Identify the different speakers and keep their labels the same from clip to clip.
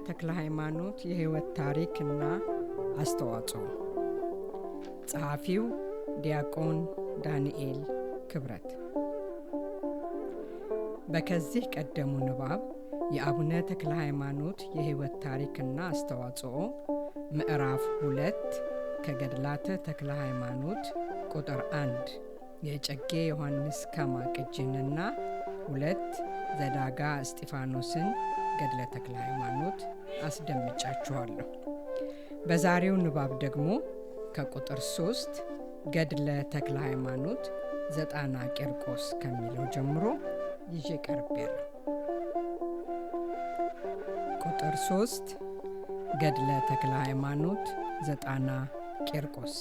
Speaker 1: ተክለ ሃይማኖት የህይወት ታሪክና አስተዋጽኦ ጸሐፊው ዲያቆን ዳንኤል ክብረት። በከዚህ ቀደሙ ንባብ የአቡነ ተክለ ሃይማኖት የህይወት ታሪክና አስተዋጽኦ ምዕራፍ 2 ከገድላተ ተክለ ሃይማኖት ቁጥር 1 የጨጌ ዮሐንስ ከማ ቅጂንና 2 ዘዳጋ እስጢፋኖስን ገድለ ተክለ ሃይማኖት አስደምጫችኋለሁ። በዛሬው ንባብ ደግሞ ከቁጥር 3 ገድለ ተክለ ሃይማኖት ዘጣና ቂርቆስ ከሚለው ጀምሮ ይዤ ቀርቤያለሁ። ቁጥር 3 ገድለ ተክለ ሃይማኖት ዘጣና ቂርቆስ።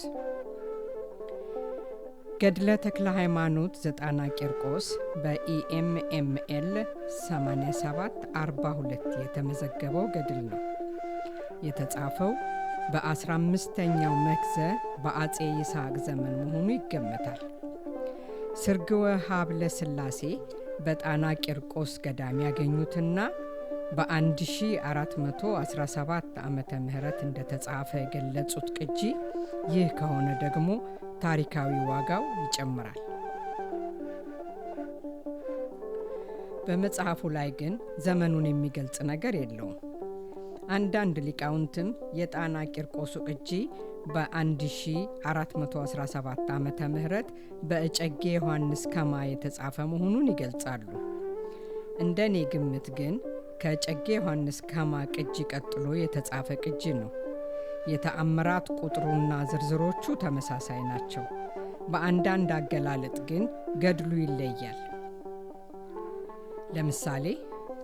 Speaker 1: ገድለ ተክለ ሃይማኖት ዘጣና ቂርቆስ በኢኤምኤምኤል 8742 የተመዘገበው ገድል ነው። የተጻፈው በ15ኛው መክዘ በአጼ ይስሐቅ ዘመን መሆኑ ይገመታል። ስርግወ ሀብለ ሥላሴ በጣና ቂርቆስ ገዳም ያገኙትና በ1417 ዓመተ ምህረት እንደተጻፈ የገለጹት ቅጂ ይህ ከሆነ ደግሞ ታሪካዊ ዋጋው ይጨምራል። በመጽሐፉ ላይ ግን ዘመኑን የሚገልጽ ነገር የለውም። አንዳንድ ሊቃውንትም የጣና ቂርቆሱ ቅጂ በ1417 ዓመተ ምህረት በእጨጌ ዮሐንስ ከማ የተጻፈ መሆኑን ይገልጻሉ። እንደኔ ግምት ግን ከእጨጌ ዮሐንስ ከማ ቅጂ ቀጥሎ የተጻፈ ቅጂ ነው። የተአምራት ቁጥሩና ዝርዝሮቹ ተመሳሳይ ናቸው። በአንዳንድ አገላለጥ ግን ገድሉ ይለያል። ለምሳሌ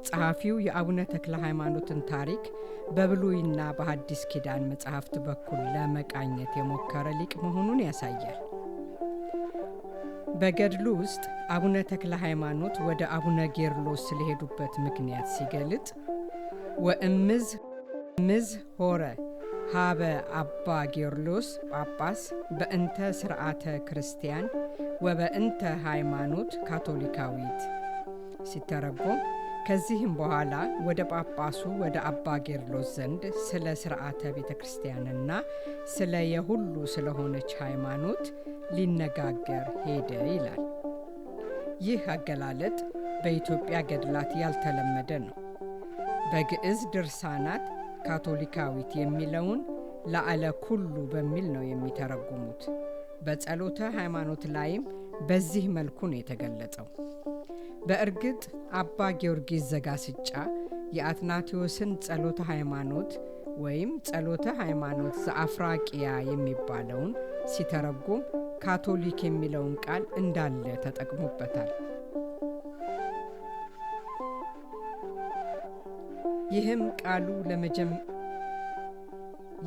Speaker 1: ጸሐፊው የአቡነ ተክለ ሃይማኖትን ታሪክ በብሉይና በሐዲስ ኪዳን መጻሕፍት በኩል ለመቃኘት የሞከረ ሊቅ መሆኑን ያሳያል። በገድሉ ውስጥ አቡነ ተክለ ሃይማኖት ወደ አቡነ ጌርሎስ ስለሄዱበት ምክንያት ሲገልጥ ወእምዝ ሆረ ሀበ አባ ጌርሎስ ጳጳስ በእንተ ስርዓተ ክርስቲያን ወበእንተ ሃይማኖት ካቶሊካዊት ሲተረጎም ከዚህም በኋላ ወደ ጳጳሱ ወደ አባ ጌርሎስ ዘንድ ስለ ስርዓተ ቤተ ክርስቲያንና ስለ የሁሉ ስለሆነች ሃይማኖት ሊነጋገር ሄደ ይላል። ይህ አገላለጥ በኢትዮጵያ ገድላት ያልተለመደ ነው። በግዕዝ ድርሳናት ካቶሊካዊት የሚለውን ለአለ ኩሉ በሚል ነው የሚተረጉሙት። በጸሎተ ሃይማኖት ላይም በዚህ መልኩ ነው የተገለጸው። በእርግጥ አባ ጊዮርጊስ ዘጋስጫ የአትናቴዎስን ጸሎተ ሃይማኖት ወይም ጸሎተ ሃይማኖት ዘአፍራቂያ የሚባለውን ሲተረጉም ካቶሊክ የሚለውን ቃል እንዳለ ተጠቅሞበታል።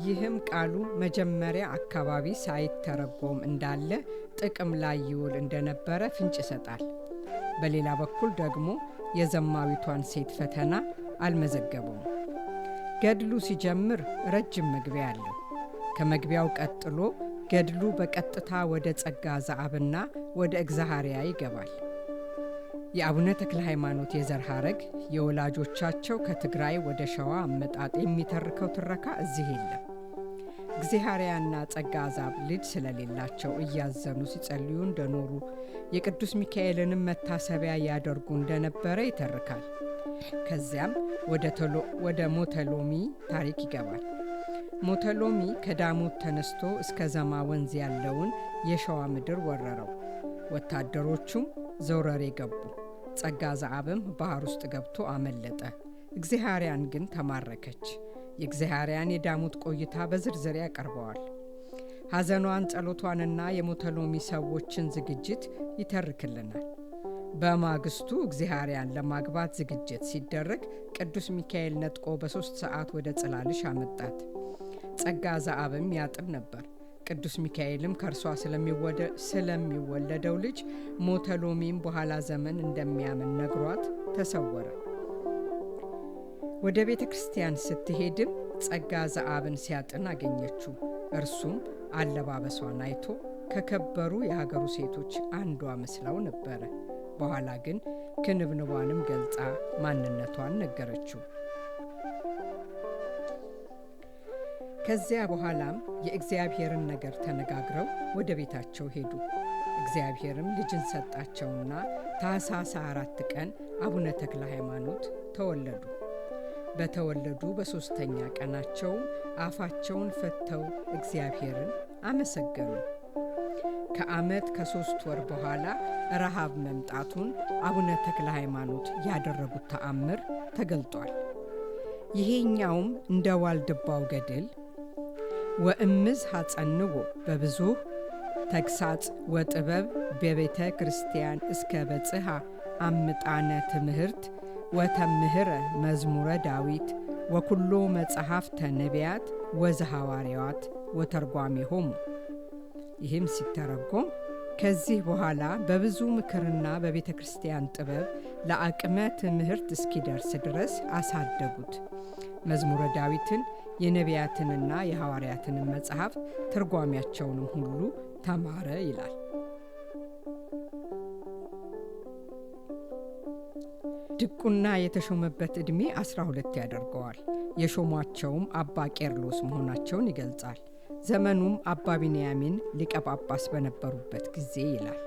Speaker 1: ይህም ቃሉ መጀመሪያ አካባቢ ሳይተረጎም እንዳለ ጥቅም ላይ ይውል እንደነበረ ፍንጭ ይሰጣል። በሌላ በኩል ደግሞ የዘማዊቷን ሴት ፈተና አልመዘገበውም። ገድሉ ሲጀምር ረጅም መግቢያ አለው። ከመግቢያው ቀጥሎ ገድሉ በቀጥታ ወደ ጸጋ ዘአብና ወደ እግዚአብሔር ይገባል። የአቡነ ተክለ ሃይማኖት የዘር ሐረግ የወላጆቻቸው ከትግራይ ወደ ሸዋ አመጣጥ የሚተርከው ትረካ እዚህ የለም። እግዚአብሔርና ጸጋ ዘአብ ልጅ ስለሌላቸው እያዘኑ ሲጸልዩ እንደኖሩ የቅዱስ ሚካኤልንም መታሰቢያ ያደርጉ እንደነበረ ይተርካል። ከዚያም ወደ ሞተሎሚ ታሪክ ይገባል። ሞተሎሚ ከዳሞት ተነስቶ እስከ ዘማ ወንዝ ያለውን የሸዋ ምድር ወረረው። ወታደሮቹም ዘውረሬ ገቡ። ጸጋ ዘአብም ባህር ውስጥ ገብቶ አመለጠ። እግዚአብሔርያን ግን ተማረከች። የእግዚአብሔርያን የዳሞት ቆይታ በዝርዝር ያቀርበዋል። ሐዘኗን፣ ጸሎቷንና የሞተሎሚ ሰዎችን ዝግጅት ይተርክልናል። በማግስቱ እግዚአብሔርያን ለማግባት ዝግጅት ሲደረግ ቅዱስ ሚካኤል ነጥቆ በ3 ሰዓት ወደ ጽላልሽ አመጣት። ጸጋ ዘአብም ያጥብ ነበር። ቅዱስ ሚካኤልም ከእርሷ ስለሚወለደው ልጅ ሞተሎሚም በኋላ ዘመን እንደሚያምን ነግሯት ተሰወረ። ወደ ቤተ ክርስቲያን ስትሄድም ጸጋ ዘአብን ሲያጥን አገኘችው። እርሱም አለባበሷን አይቶ ከከበሩ የሀገሩ ሴቶች አንዷ መስላው ነበረ። በኋላ ግን ክንብንቧንም ገልጻ ማንነቷን ነገረችው። ከዚያ በኋላም የእግዚአብሔርን ነገር ተነጋግረው ወደ ቤታቸው ሄዱ። እግዚአብሔርም ልጅን ሰጣቸውና ታኅሳስ 4 ቀን አቡነ ተክለ ሃይማኖት ተወለዱ። በተወለዱ በሦስተኛ ቀናቸውም አፋቸውን ፈተው እግዚአብሔርን አመሰገኑ። ከዓመት ከ3 ወር በኋላ ረሃብ መምጣቱን አቡነ ተክለ ሃይማኖት ያደረጉት ተአምር ተገልጧል። ይሄኛውም እንደ ዋልድባው ገድል ወእምዝ ሐጸንዎ በብዙህ ተግሳጽ ወጥበብ በቤተ ክርስቲያን እስከ በጽሐ አምጣነ ትምህርት ወተምህረ መዝሙረ ዳዊት ወኩሎ መጽሐፍተ ነቢያት ወዘሐዋርያት ወተርጓሜሆሙ። ይህም ሲተረጎም ከዚህ በኋላ በብዙ ምክርና በቤተ ክርስቲያን ጥበብ ለአቅመ ትምህርት እስኪደርስ ድረስ አሳደጉት። መዝሙረ ዳዊትን የነቢያትንና የሐዋርያትንን መጽሐፍ ትርጓሜያቸውንም ሁሉ ተማረ ይላል። ድቁና የተሾመበት ዕድሜ 12 ያደርገዋል። የሾሟቸውም አባ ቄርሎስ መሆናቸውን ይገልጻል። ዘመኑም አባ ቢንያሚን ሊቀ ጳጳስ በነበሩበት ጊዜ ይላል።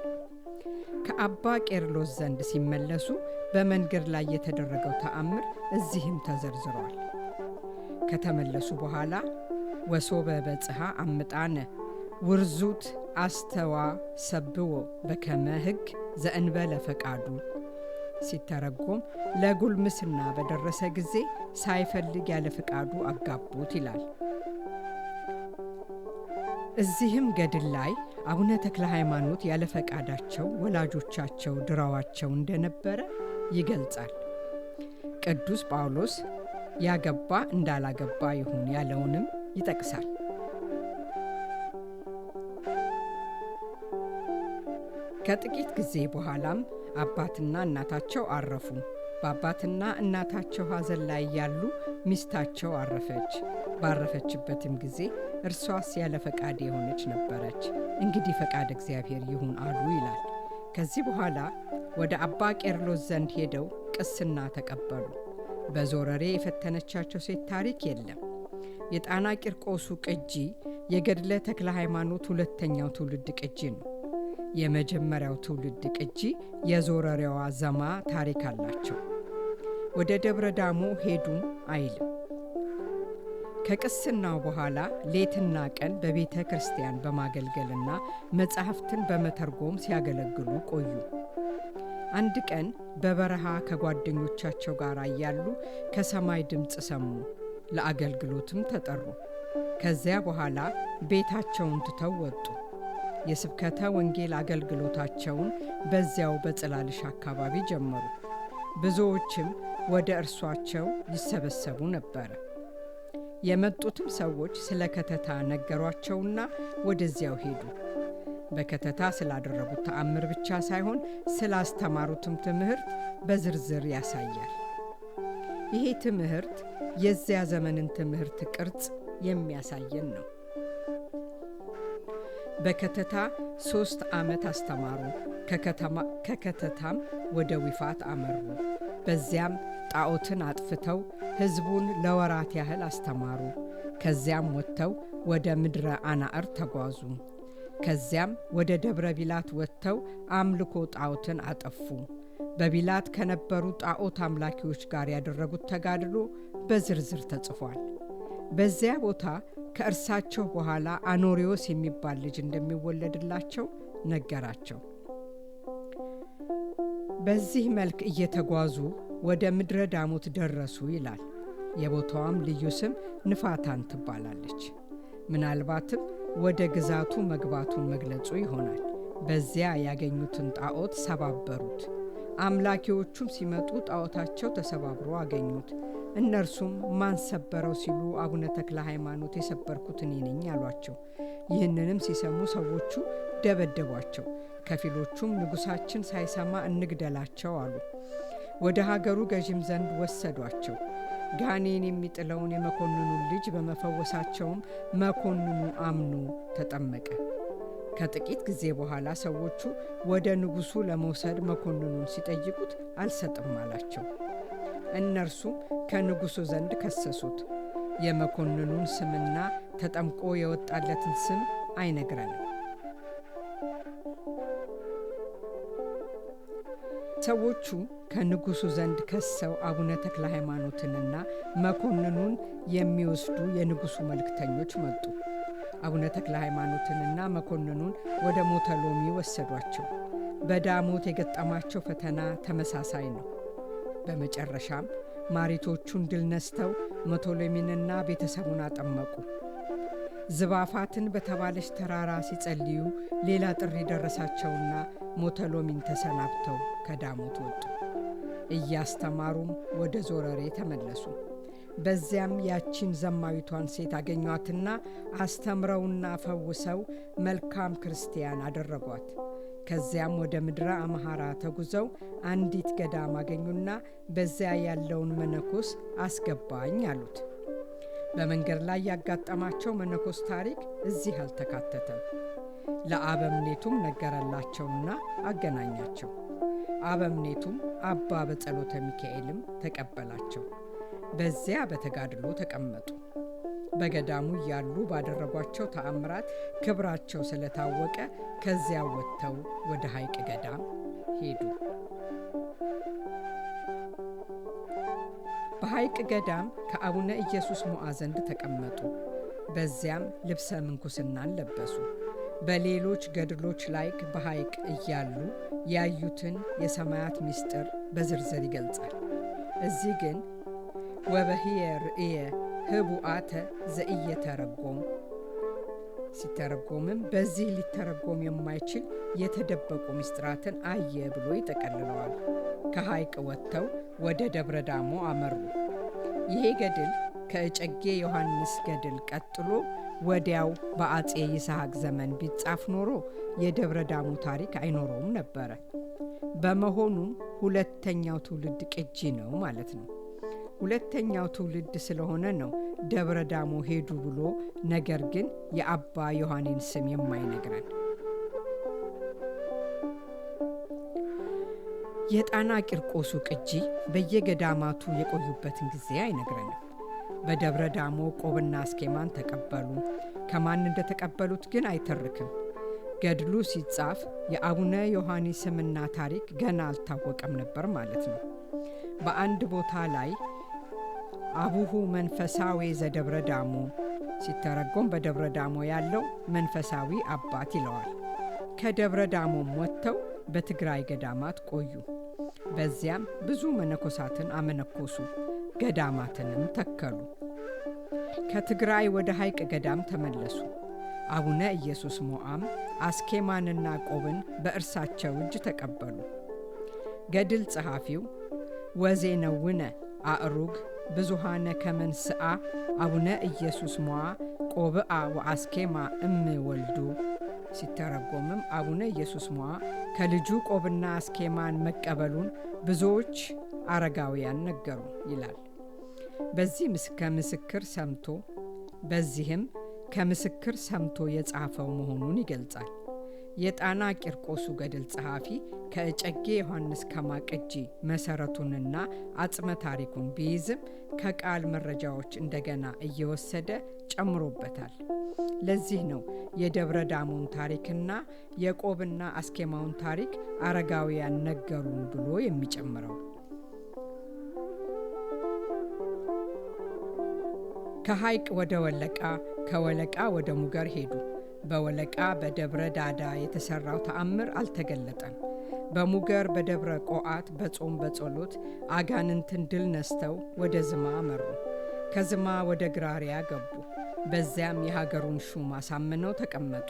Speaker 1: ከአባ ቄርሎስ ዘንድ ሲመለሱ በመንገድ ላይ የተደረገው ተአምር እዚህም ተዘርዝሯል። ከተመለሱ በኋላ ወሶበ በጽሐ አምጣነ ውርዙት አስተዋ ሰብዎ በከመ ሕግ ዘእንበለ ፈቃዱ ሲተረጎም ለጉልምስና በደረሰ ጊዜ ሳይፈልግ ያለ ፈቃዱ አጋቡት ይላል። እዚህም ገድል ላይ አቡነ ተክለ ሃይማኖት ያለ ፈቃዳቸው ወላጆቻቸው ድረዋቸው እንደነበረ ይገልጻል። ቅዱስ ጳውሎስ ያገባ እንዳላገባ ይሁን ያለውንም ይጠቅሳል። ከጥቂት ጊዜ በኋላም አባትና እናታቸው አረፉ። በአባትና እናታቸው ሐዘን ላይ ያሉ ሚስታቸው አረፈች። ባረፈችበትም ጊዜ እርሷስ ያለ ፈቃድ የሆነች ነበረች። እንግዲህ ፈቃድ እግዚአብሔር ይሁን አሉ ይላል። ከዚህ በኋላ ወደ አባ ቄርሎስ ዘንድ ሄደው ቅስና ተቀበሉ። በዞረሬ የፈተነቻቸው ሴት ታሪክ የለም። የጣና ቂርቆሱ ቅጂ የገድለ ተክለ ሃይማኖት ሁለተኛው ትውልድ ቅጂ ነው። የመጀመሪያው ትውልድ ቅጂ የዞረሬዋ ዘማ ታሪክ አላቸው። ወደ ደብረ ዳሞ ሄዱም አይልም። ከቅስናው በኋላ ሌትና ቀን በቤተ ክርስቲያን በማገልገልና መጻሕፍትን በመተርጎም ሲያገለግሉ ቆዩ። አንድ ቀን በበረሃ ከጓደኞቻቸው ጋር እያሉ ከሰማይ ድምፅ ሰሙ። ለአገልግሎትም ተጠሩ። ከዚያ በኋላ ቤታቸውን ትተው ወጡ። የስብከተ ወንጌል አገልግሎታቸውን በዚያው በጽላልሽ አካባቢ ጀመሩ። ብዙዎችም ወደ እርሷቸው ይሰበሰቡ ነበረ። የመጡትም ሰዎች ስለ ከተታ ነገሯቸውና ወደዚያው ሄዱ። በከተታ ስላደረጉት ተአምር ብቻ ሳይሆን ስላስተማሩትም ትምህርት በዝርዝር ያሳያል። ይሄ ትምህርት የዚያ ዘመንን ትምህርት ቅርጽ የሚያሳየን ነው። በከተታ 3 ዓመት አስተማሩ። ከከተታም ወደ ዊፋት አመሩ። በዚያም ጣዖትን አጥፍተው ሕዝቡን ለወራት ያህል አስተማሩ። ከዚያም ወጥተው ወደ ምድረ አናዕር ተጓዙ። ከዚያም ወደ ደብረ ቢላት ወጥተው አምልኮ ጣዖትን አጠፉ። በቢላት ከነበሩ ጣዖት አምላኪዎች ጋር ያደረጉት ተጋድሎ በዝርዝር ተጽፏል። በዚያ ቦታ ከእርሳቸው በኋላ አኖሪዎስ የሚባል ልጅ እንደሚወለድላቸው ነገራቸው። በዚህ መልክ እየተጓዙ ወደ ምድረ ዳሞት ደረሱ ይላል። የቦታዋም ልዩ ስም ንፋታን ትባላለች። ምናልባትም ወደ ግዛቱ መግባቱን መግለጹ ይሆናል። በዚያ ያገኙትን ጣዖት ሰባበሩት። አምላኪዎቹም ሲመጡ ጣዖታቸው ተሰባብሮ አገኙት። እነርሱም ማን ሰበረው ሲሉ አቡነ ተክለ ሃይማኖት የሰበርኩት እኔ ነኝ አሏቸው። ይህንንም ሲሰሙ ሰዎቹ ደበደቧቸው። ከፊሎቹም ንጉሳችን ሳይሰማ እንግደላቸው አሉ። ወደ ሀገሩ ገዥም ዘንድ ወሰዷቸው። ጋኔን የሚጥለውን የመኮንኑን ልጅ በመፈወሳቸውም መኮንኑ አምኖ ተጠመቀ። ከጥቂት ጊዜ በኋላ ሰዎቹ ወደ ንጉሡ ለመውሰድ መኮንኑን ሲጠይቁት አልሰጥም አላቸው። እነርሱም ከንጉሡ ዘንድ ከሰሱት። የመኮንኑን ስምና ተጠምቆ የወጣለትን ስም አይነግረንም። ሰዎቹ ከንጉሡ ዘንድ ከሰው አቡነ ተክለ ሃይማኖትንና መኮንኑን የሚወስዱ የንጉሡ መልእክተኞች መጡ። አቡነ ተክለ ሃይማኖትንና መኮንኑን ወደ ሞተሎሚ ወሰዷቸው። በዳሞት የገጠማቸው ፈተና ተመሳሳይ ነው። በመጨረሻም ማሪቶቹን ድል ነስተው ሞተሎሚንና ቤተሰቡን አጠመቁ። ዝባፋትን በተባለች ተራራ ሲጸልዩ ሌላ ጥሪ ደረሳቸውና ሞተሎሚን ተሰናብተው ከዳሞት ወጡ። እያስተማሩም ወደ ዞረሬ ተመለሱ። በዚያም ያቺን ዘማዊቷን ሴት አገኟትና አስተምረውና ፈውሰው መልካም ክርስቲያን አደረጓት። ከዚያም ወደ ምድረ አምሃራ ተጉዘው አንዲት ገዳም አገኙና በዚያ ያለውን መነኮስ አስገባኝ አሉት። በመንገድ ላይ ያጋጠማቸው መነኮስ ታሪክ እዚህ አልተካተተም። ለአበምኔቱም ነገረላቸውና አገናኛቸው። አበምኔቱም አባ በጸሎተ ሚካኤልም ተቀበላቸው። በዚያ በተጋድሎ ተቀመጡ። በገዳሙ እያሉ ባደረጓቸው ተአምራት ክብራቸው ስለታወቀ ከዚያ ወጥተው ወደ ሐይቅ ገዳም ሄዱ። በሐይቅ ገዳም ከአቡነ ኢየሱስ ሞዓ ዘንድ ተቀመጡ። በዚያም ልብሰ ምንኩስናን ለበሱ። በሌሎች ገድሎች ላይ በሐይቅ እያሉ ያዩትን የሰማያት ምስጢር በዝርዝር ይገልጻል። እዚህ ግን ወበህየ ርእየ ህቡአተ ዘኢየተረጎም ሲተረጎምም በዚህ ሊተረጎም የማይችል የተደበቁ ምስጢራትን አየ ብሎ ይጠቀልለዋል። ከሐይቅ ወጥተው ወደ ደብረ ዳሞ አመሩ። ይሄ ገድል ከእጨጌ ዮሐንስ ገድል ቀጥሎ ወዲያው በአጼ ይስሐቅ ዘመን ቢጻፍ ኖሮ የደብረ ዳሞ ታሪክ አይኖረውም ነበረ። በመሆኑም ሁለተኛው ትውልድ ቅጂ ነው ማለት ነው። ሁለተኛው ትውልድ ስለሆነ ነው ደብረ ዳሞ ሄዱ ብሎ ነገር ግን የአባ ዮሐኔን ስም የማይነግረን። የጣና ቂርቆሱ ቅጂ በየገዳማቱ የቆዩበትን ጊዜ አይነግረንም። በደብረ ዳሞ ቆብና አስኬማን ተቀበሉ። ከማን እንደተቀበሉት ግን አይተርክም። ገድሉ ሲጻፍ የአቡነ ዮሐኒ ስምና ታሪክ ገና አልታወቀም ነበር ማለት ነው። በአንድ ቦታ ላይ አቡሁ መንፈሳዊ ዘደብረ ዳሞ ሲተረጎም በደብረ ዳሞ ያለው መንፈሳዊ አባት ይለዋል። ከደብረ ዳሞም ወጥተው በትግራይ ገዳማት ቆዩ። በዚያም ብዙ መነኮሳትን አመነኮሱ፣ ገዳማትንም ተከሉ። ከትግራይ ወደ ሐይቅ ገዳም ተመለሱ። አቡነ ኢየሱስ ሞዓም አስኬማንና ቆብን በእርሳቸው እጅ ተቀበሉ። ገድል ጸሐፊው ወዜነውነ አእሩግ ብዙሃነ ከመንስአ አቡነ ኢየሱስ ሞዓ ቆብአ ወአስኬማ እም ወልዱ ሲተረጎምም አቡነ ኢየሱስ ሞዓ ከልጁ ቆብና አስኬማን መቀበሉን ብዙዎች አረጋውያን ነገሩ ይላል። በዚህም ከምስክር ሰምቶ የጻፈው መሆኑን ይገልጻል። የጣና ቂርቆሱ ገድል ጸሐፊ ከእጨጌ ዮሐንስ ከማቅጂ መሰረቱንና አጽመ ታሪኩን ቢይዝም ከቃል መረጃዎች እንደገና እየወሰደ ጨምሮበታል። ለዚህ ነው የደብረ ዳሞን ታሪክና የቆብና አስኬማውን ታሪክ አረጋውያን ነገሩን ብሎ የሚጨምረው። ከሐይቅ ወደ ወለቃ፣ ከወለቃ ወደ ሙገር ሄዱ። በወለቃ በደብረ ዳዳ የተሰራው ተአምር አልተገለጠም። በሙገር በደብረ ቆዓት በጾም በጸሎት አጋንንትን ድል ነስተው ወደ ዝማ አመሩ። ከዝማ ወደ ግራሪያ ገቡ። በዚያም የሀገሩን ሹም አሳምነው ተቀመጡ።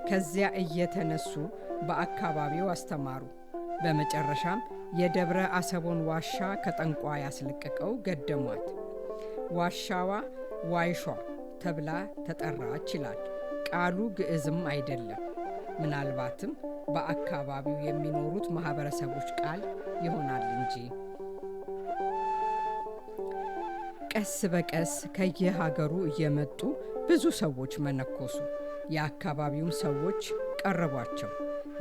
Speaker 1: ከዚያ እየተነሱ በአካባቢው አስተማሩ። በመጨረሻም የደብረ አሰቦን ዋሻ ከጠንቋይ ያስለቀቀው ገደሟት። ዋሻዋ ዋይሿ ተብላ ተጠራች ይላል። ቃሉ ግዕዝም አይደለም። ምናልባትም በአካባቢው የሚኖሩት ማህበረሰቦች ቃል ይሆናል እንጂ። ቀስ በቀስ ከየሀገሩ እየመጡ ብዙ ሰዎች መነኮሱ። የአካባቢውም ሰዎች ቀረቧቸው።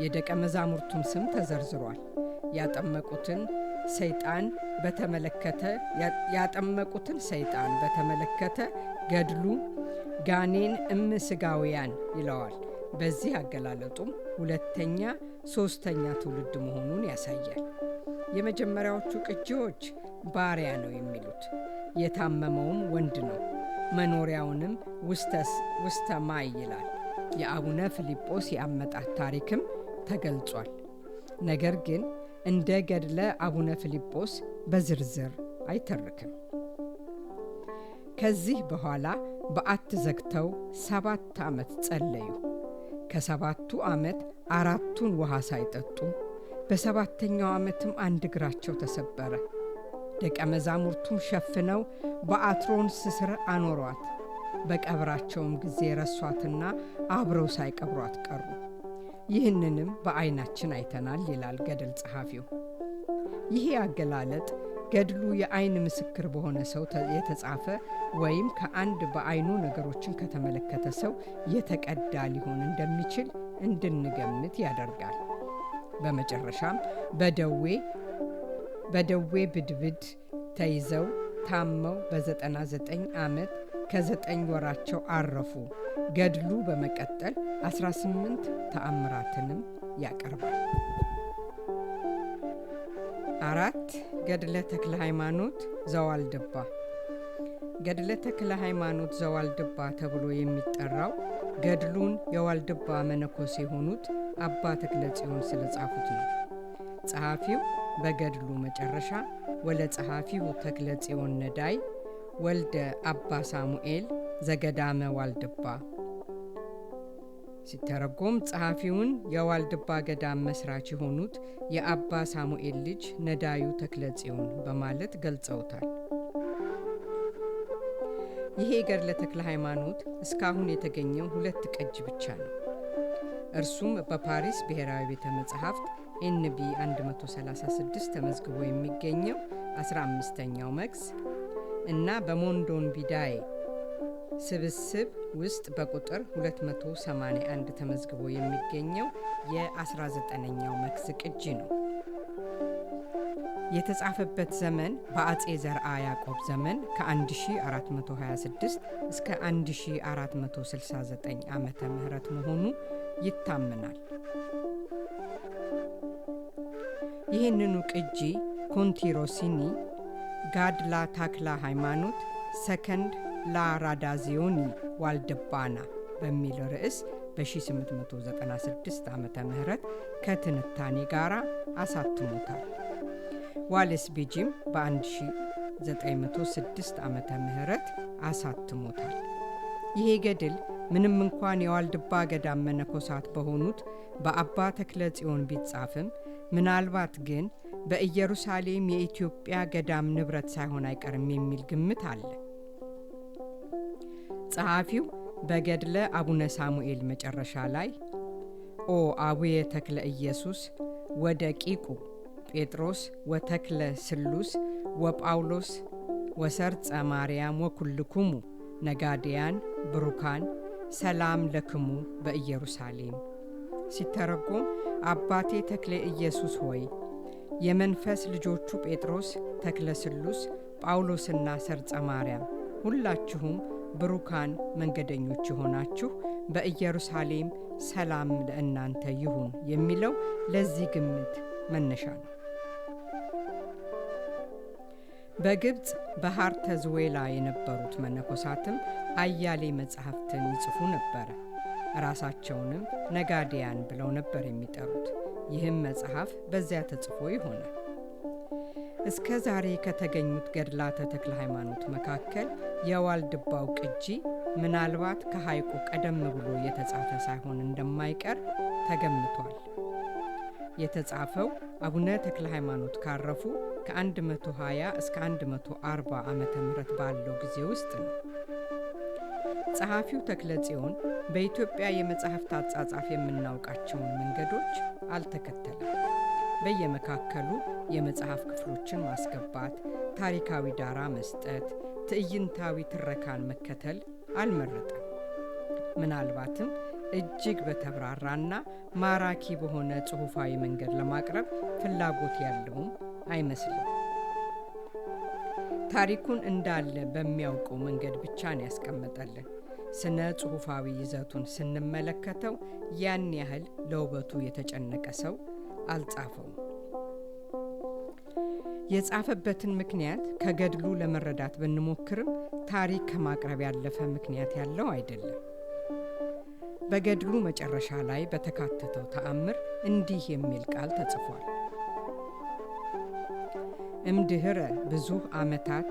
Speaker 1: የደቀ መዛሙርቱም ስም ተዘርዝሯል። ያጠመቁትን ሰይጣን በተመለከተ ገድሉ ጋኔን እምስጋውያን ይለዋል። በዚህ አገላለጡም ሁለተኛ፣ ሶስተኛ ትውልድ መሆኑን ያሳያል። የመጀመሪያዎቹ ቅጂዎች ባሪያ ነው የሚሉት። የታመመውም ወንድ ነው። መኖሪያውንም ውስተ ማይ ይላል። የአቡነ ፊልጶስ የአመጣጥ ታሪክም ተገልጿል። ነገር ግን እንደ ገድለ አቡነ ፊልጶስ በዝርዝር አይተርክም። ከዚህ በኋላ በዓት ዘግተው 7 ዓመት ጸለዩ። ከ7ቱ ዓመት 4ቱን ውሃ ሳይጠጡ፣ በ7ኛው ዓመትም አንድ እግራቸው ተሰበረ። ደቀ መዛሙርቱም ሸፍነው በአትሮንስ ስር አኖሯት። በቀብራቸውም ጊዜ ረሷትና አብረው ሳይቀብሯት ቀሩ። ይህንንም በዓይናችን አይተናል ይላል ገድል ጸሐፊው። ይሄ አገላለጥ ገድሉ የዓይን ምስክር በሆነ ሰው የተጻፈ ወይም ከአንድ በዓይኑ ነገሮችን ከተመለከተ ሰው የተቀዳ ሊሆን እንደሚችል እንድንገምት ያደርጋል። በመጨረሻም በደዌ ብድብድ ተይዘው ታመው በ99 ዓመት ከ9 ወራቸው አረፉ። ገድሉ በመቀጠል 18 ተአምራትንም ያቀርባል። 4. ገድለ ተክለ ሃይማኖት ዘዋልድባ። ገድለ ተክለ ሃይማኖት ዘዋልድባ ተብሎ የሚጠራው ገድሉን የዋልድባ መነኮስ የሆኑት አባ ተክለ ጽዮን ስለጻፉት ነው። ጸሐፊው በገድሉ መጨረሻ ወለ ጸሐፊው ተክለ ጽዮን ነዳይ ወልደ አባ ሳሙኤል ዘገዳመ ዋልድባ፣ ሲተረጎም ጸሐፊውን የዋልድባ ገዳም መስራች የሆኑት የአባ ሳሙኤል ልጅ ነዳዩ ተክለ ጽዮን በማለት ገልጸውታል። ይሄ ገድለ ተክለ ሃይማኖት እስካሁን የተገኘው 2 ቅጅ ብቻ ነው። እርሱም በፓሪስ ብሔራዊ ቤተ መጻሕፍት ኤንቢ 136 ተመዝግቦ የሚገኘው 15ኛው መክስ እና በሞንዶን ቪዳዬ ስብስብ ውስጥ በቁጥር 281 ተመዝግቦ የሚገኘው የ19ኛው መክስ ቅጂ ነው። የተጻፈበት ዘመን በአጼ ዘርዓ ያዕቆብ ዘመን ከ1426 እስከ 1469 ዓመተ ምህረት መሆኑ ይታመናል። ይህንኑ ቅጂ ኮንቲሮሲኒ ጋድላ ታክላ ሃይማኖት ሰከንድ ላ ራዳዚዮኒ ዋልድባና በሚል ርዕስ በ1896 ዓመተ ምህረት ከትንታኔ ጋር አሳትሞታል። ዋሌስ ቤጂም በ1906 ዓመተ ምህረት አሳትሞታል። ይሄ ገድል ምንም እንኳን የዋልድባ ገዳም መነኮሳት በሆኑት በአባ ተክለ ጽዮን ቢጻፍም ምናልባት ግን በኢየሩሳሌም የኢትዮጵያ ገዳም ንብረት ሳይሆን አይቀርም የሚል ግምት አለ። ጸሐፊው በገድለ አቡነ ሳሙኤል መጨረሻ ላይ ኦ አቡየ ተክለ ኢየሱስ ወደቂቁ ጴጥሮስ ወተክለ ስሉስ ወጳውሎስ ወሰርጸ ማርያም ወኩልኩሙ ነጋዴያን ብሩካን ሰላም ለክሙ በኢየሩሳሌም፣ ሲተረጎም አባቴ ተክለ ኢየሱስ ሆይ የመንፈስ ልጆቹ ጴጥሮስ፣ ተክለ ስሉስ፣ ጳውሎስና ሰርጸ ማርያም ሁላችሁም ብሩካን መንገደኞች የሆናችሁ በኢየሩሳሌም ሰላም ለእናንተ ይሁን የሚለው ለዚህ ግምት መነሻ ነው። በግብፅ ባህር ተዝዌላ የነበሩት መነኮሳትም አያሌ መጻሕፍትን ይጽፉ ነበረ። ራሳቸውንም ነጋዴያን ብለው ነበር የሚጠሩት። ይህም መጽሐፍ በዚያ ተጽፎ ይሆናል። እስከ ዛሬ ከተገኙት ገድላተ ተክለ ሃይማኖት መካከል የዋልድባው ቅጂ ምናልባት ከሐይቁ ቀደም ብሎ የተጻፈ ሳይሆን እንደማይቀር ተገምቷል። የተጻፈው አቡነ ተክለ ሃይማኖት ካረፉ ከ120 እስከ 140 ዓመተ ምህረት ባለው ጊዜ ውስጥ ነው። ጸሐፊው ተክለ ጽዮን በኢትዮጵያ የመጻሕፍት አጻጻፍ የምናውቃቸውን መንገዶች አልተከተለም። በየመካከሉ የመጽሐፍ ክፍሎችን ማስገባት፣ ታሪካዊ ዳራ መስጠት፣ ትዕይንታዊ ትረካን መከተል አልመረጠም። ምናልባትም እጅግ በተብራራና ማራኪ በሆነ ጽሑፋዊ መንገድ ለማቅረብ ፍላጎት ያለውም አይመስልም። ታሪኩን እንዳለ በሚያውቀው መንገድ ብቻ ነው ያስቀመጠልን። ስነ ጽሑፋዊ ይዘቱን ስንመለከተው ያን ያህል ለውበቱ የተጨነቀ ሰው አልጻፈውም። የጻፈበትን ምክንያት ከገድሉ ለመረዳት ብንሞክርም ታሪክ ከማቅረብ ያለፈ ምክንያት ያለው አይደለም። በገድሉ መጨረሻ ላይ በተካተተው ተአምር እንዲህ የሚል ቃል ተጽፏል። እምድኅረ ብዙኅ ዓመታት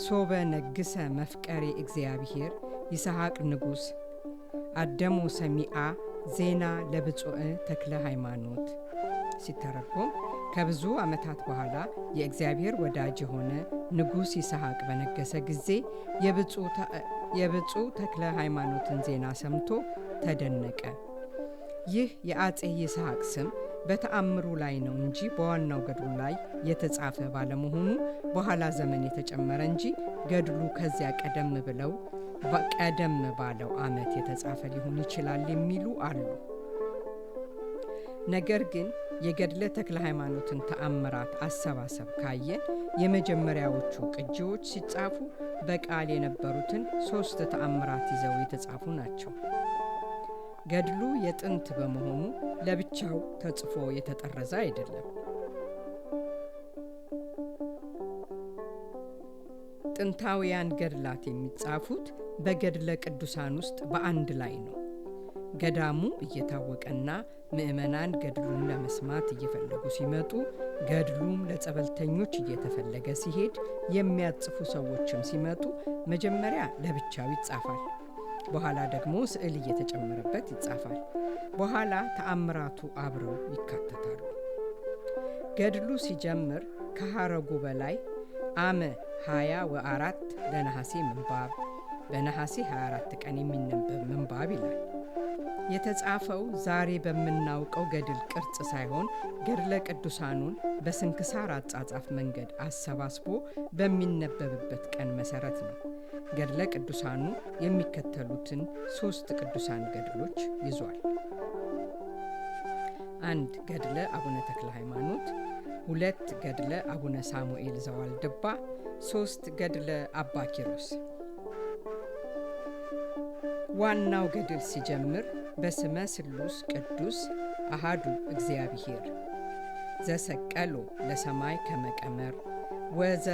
Speaker 1: ሶበ ነግሰ መፍቀሬ እግዚአብሔር ይስሐቅ ንጉሥ አደሞ ሰሚአ ዜና ለብፁዕ ተክለ ሃይማኖት። ሲተረጎም ከብዙ ዓመታት በኋላ የእግዚአብሔር ወዳጅ የሆነ ንጉሥ ይስሐቅ በነገሰ ጊዜ የብፁዕ ተክለ ሃይማኖትን ዜና ሰምቶ ተደነቀ። ይህ የአፄ ይስሐቅ ስም በተአምሩ ላይ ነው እንጂ በዋናው ገድሉ ላይ የተጻፈ ባለመሆኑ በኋላ ዘመን የተጨመረ እንጂ ገድሉ ከዚያ ቀደም ባለው ዓመት የተጻፈ ሊሆን ይችላል የሚሉ አሉ። ነገር ግን የገድለ ተክለ ሃይማኖትን ተአምራት አሰባሰብ ካየን የመጀመሪያዎቹ ቅጂዎች ሲጻፉ በቃል የነበሩትን 3 ተአምራት ይዘው የተጻፉ ናቸው። ገድሉ የጥንት በመሆኑ ለብቻው ተጽፎ የተጠረዘ አይደለም። ጥንታውያን ገድላት የሚጻፉት በገድለ ቅዱሳን ውስጥ በአንድ ላይ ነው። ገዳሙ እየታወቀና ምዕመናን ገድሉን ለመስማት እየፈለጉ ሲመጡ፣ ገድሉም ለጸበልተኞች እየተፈለገ ሲሄድ፣ የሚያጽፉ ሰዎችም ሲመጡ መጀመሪያ ለብቻው ይጻፋል። በኋላ ደግሞ ስዕል እየተጨመረበት ይጻፋል። በኋላ ተአምራቱ አብረው ይካተታሉ። ገድሉ ሲጀምር ከሐረጉ በላይ አመ 24 ለነሐሴ ምንባብ፣ በነሐሴ 24 ቀን የሚነበብ ምንባብ ይላል። የተጻፈው ዛሬ በምናውቀው ገድል ቅርጽ ሳይሆን ገድለ ቅዱሳኑን በስንክሳር አጻጻፍ መንገድ አሰባስቦ በሚነበብበት ቀን መሰረት ነው። ገድለ ቅዱሳኑ የሚከተሉትን 3 ቅዱሳን ገድሎች ይዟል። 1 ገድለ አቡነ ተክለ ሃይማኖት፣ 2 ገድለ አቡነ ሳሙኤል ዘዋልድባ፣ 3 ገድለ አባ ኪሮስ። ዋናው ገድል ሲጀምር በስመ ስሉስ ቅዱስ አሃዱ እግዚአብሔር ዘሰቀሎ ለሰማይ ከመቀመር ወዘ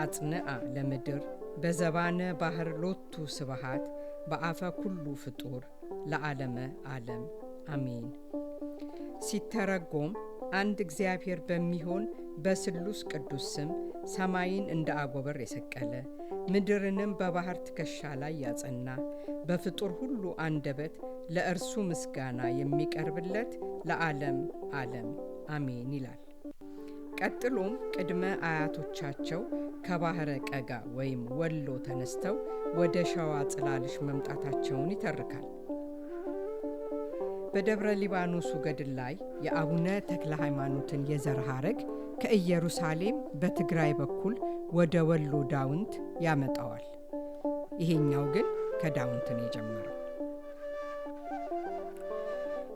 Speaker 1: አጽንአ ለምድር በዘባነ ባህር ሎቱ ስብሃት በአፈ ኩሉ ፍጡር ለዓለመ ዓለም አሜን። ሲተረጎም አንድ እግዚአብሔር በሚሆን በስሉስ ቅዱስ ስም ሰማይን እንደ አጎበር የሰቀለ ምድርንም በባህር ትከሻ ላይ ያጸና በፍጡር ሁሉ አንደበት ለእርሱ ምስጋና የሚቀርብለት ለዓለም ዓለም አሜን ይላል። ቀጥሎም ቅድመ አያቶቻቸው ከባህረ ቀጋ ወይም ወሎ ተነስተው ወደ ሸዋ ጽላልሽ መምጣታቸውን ይተርካል። በደብረ ሊባኖሱ ገድል ላይ የአቡነ ተክለ ሃይማኖትን የዘር ሐረግ ከኢየሩሳሌም በትግራይ በኩል ወደ ወሎ ዳውንት ያመጣዋል። ይሄኛው ግን ከዳውንት ነው የጀመረው።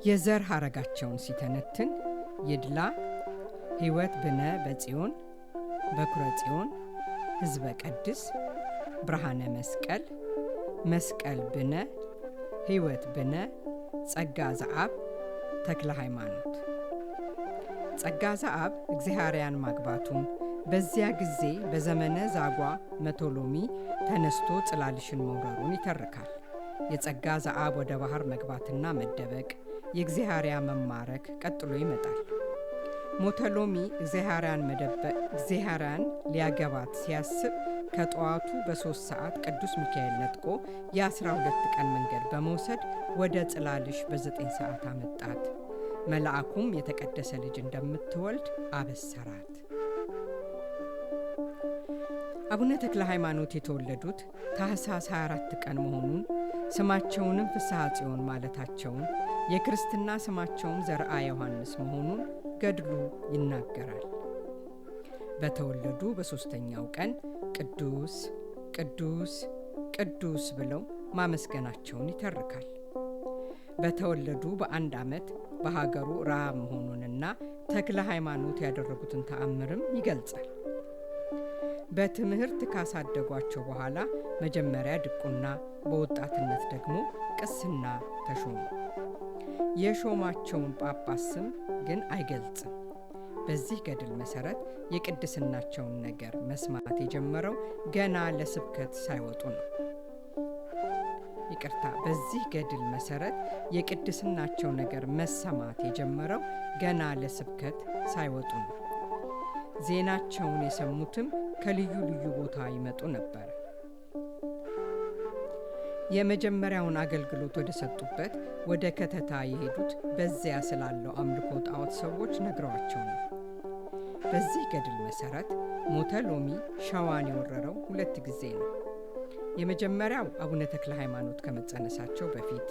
Speaker 1: የዘር ሐረጋቸውን ሲተነትን ይድላ ሕይወት ብነ በጽዮን በኩረ ጽዮን ሕዝበ ቀድስ ብርሃነ መስቀል መስቀል ብነ ሕይወት ብነ ጸጋ ዘአብ ተክለ ሃይማኖት። ጸጋ ዘአብ እግዚአርያን ማግባቱን በዚያ ጊዜ በዘመነ ዛጓ መቶሎሚ ተነስቶ ጽላልሽን መውረሩን ይተርካል። የጸጋ ዘአብ ወደ ባህር መግባትና መደበቅ፣ የእግዚአርያ መማረክ ቀጥሎ ይመጣል። ሞተሎሚ እግዚአርያን ሊያገባት ሲያስብ ከጠዋቱ በ3 ሰዓት ቅዱስ ሚካኤል ነጥቆ የ12 ቀን መንገድ በመውሰድ ወደ ጽላልሽ በ9 ሰዓት አመጣት። መልአኩም የተቀደሰ ልጅ እንደምትወልድ አበሰራት። አቡነ ተክለ ሃይማኖት የተወለዱት ታኅሳስ 24 ቀን መሆኑን ስማቸውንም ፍስሐ ጽዮን ማለታቸውን የክርስትና ስማቸውም ዘርአ ዮሐንስ መሆኑን ገድሉ ይናገራል። በተወለዱ በ3ኛው ቀን ቅዱስ ቅዱስ ቅዱስ ብለው ማመስገናቸውን ይተርካል። በተወለዱ በ1 ዓመት በሀገሩ ረሃብ መሆኑንና ተክለ ሃይማኖት ያደረጉትን ተአምርም ይገልጻል። በትምህርት ካሳደጓቸው በኋላ መጀመሪያ ድቁና፣ በወጣትነት ደግሞ ቅስና ተሾሙ። የሾማቸውን ጳጳስ ስም ግን አይገልጽም። በዚህ ገድል መሰረት የቅድስናቸውን ነገር መስማት የጀመረው ገና ለስብከት ሳይወጡ ነው። በዚህ ገድል መሰረት የቅድስናቸው ነገር መሰማት የጀመረው ገና ለስብከት ሳይወጡ ነው። ዜናቸውን የሰሙትም ከልዩ ልዩ ቦታ ይመጡ ነበር። የመጀመሪያውን አገልግሎት ወደ ሰጡበት ወደ ከተታ የሄዱት በዚያ ስላለው አምልኮ ጣዖት ሰዎች ነግረዋቸው ነው። በዚህ ገድል መሰረት ሞተ ሎሚ ሸዋን የወረረው 2 ጊዜ ነው። የመጀመሪያው አቡነ ተክለ ሃይማኖት ከመጸነሳቸው በፊት፣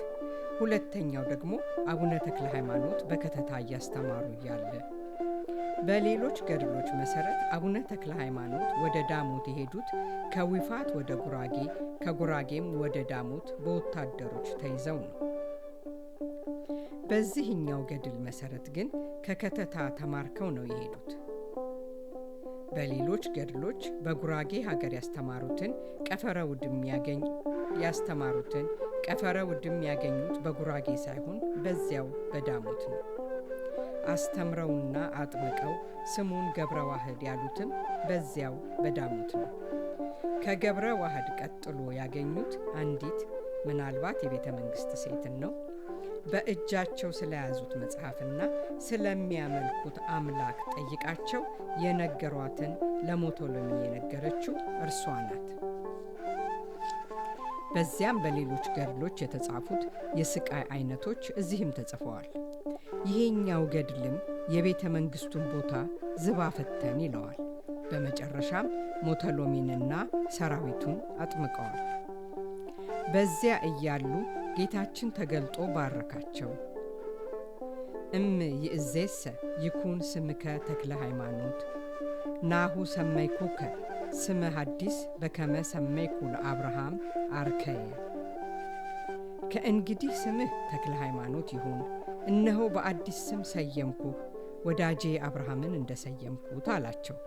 Speaker 1: ሁለተኛው ደግሞ አቡነ ተክለ ሃይማኖት በከተታ እያስተማሩ እያለ። በሌሎች ገድሎች መሰረት አቡነ ተክለ ሃይማኖት ወደ ዳሞት የሄዱት ከዊፋት ወደ ጉራጌ፣ ከጉራጌም ወደ ዳሞት በወታደሮች ተይዘው ነው። በዚህኛው ገድል መሰረት ግን ከከተታ ተማርከው ነው የሄዱት። በሌሎች ገድሎች በጉራጌ ሀገር ያስተማሩትን ቀፈረ ውድም ያገኙት በጉራጌ ሳይሆን በዚያው በዳሞት ነው። አስተምረውና አጥምቀው ስሙን ገብረ ዋህድ ያሉትም በዚያው በዳሞት ነው። ከገብረ ዋህድ ቀጥሎ ያገኙት አንዲት ምናልባት የቤተ መንግስት ሴትን ነው። በእጃቸው ስለያዙት መጽሐፍና ስለሚያመልኩት አምላክ ጠይቃቸው የነገሯትን ለሞተ ሎሚ የነገረችው እርሷ ናት። በዚያም በሌሎች ገድሎች የተጻፉት የስቃይ አይነቶች እዚህም ተጽፈዋል። ይሄኛው ገድልም የቤተ መንግስቱን ቦታ ዝባፈተን ይለዋል። በመጨረሻም ሞተ ሎሚንና ሰራዊቱን አጥምቀዋል። በዚያ እያሉ ጌታችን ተገልጦ ባረካቸው። ይእዜሰ ይኩን ስምከ ተክለ ሃይማኖት ናሁ ሰመይኩከ ስመ ሐዲስ በከመ ሰመይኩ ለአብርሃም አርከየ። ከእንግዲህ ስምህ ተክለ ሃይማኖት ይሁን፣ እነሆ በአዲስ ስም ሰየምኩህ፣ ወዳጄ አብርሃምን እንደሰየምኩት አላቸው።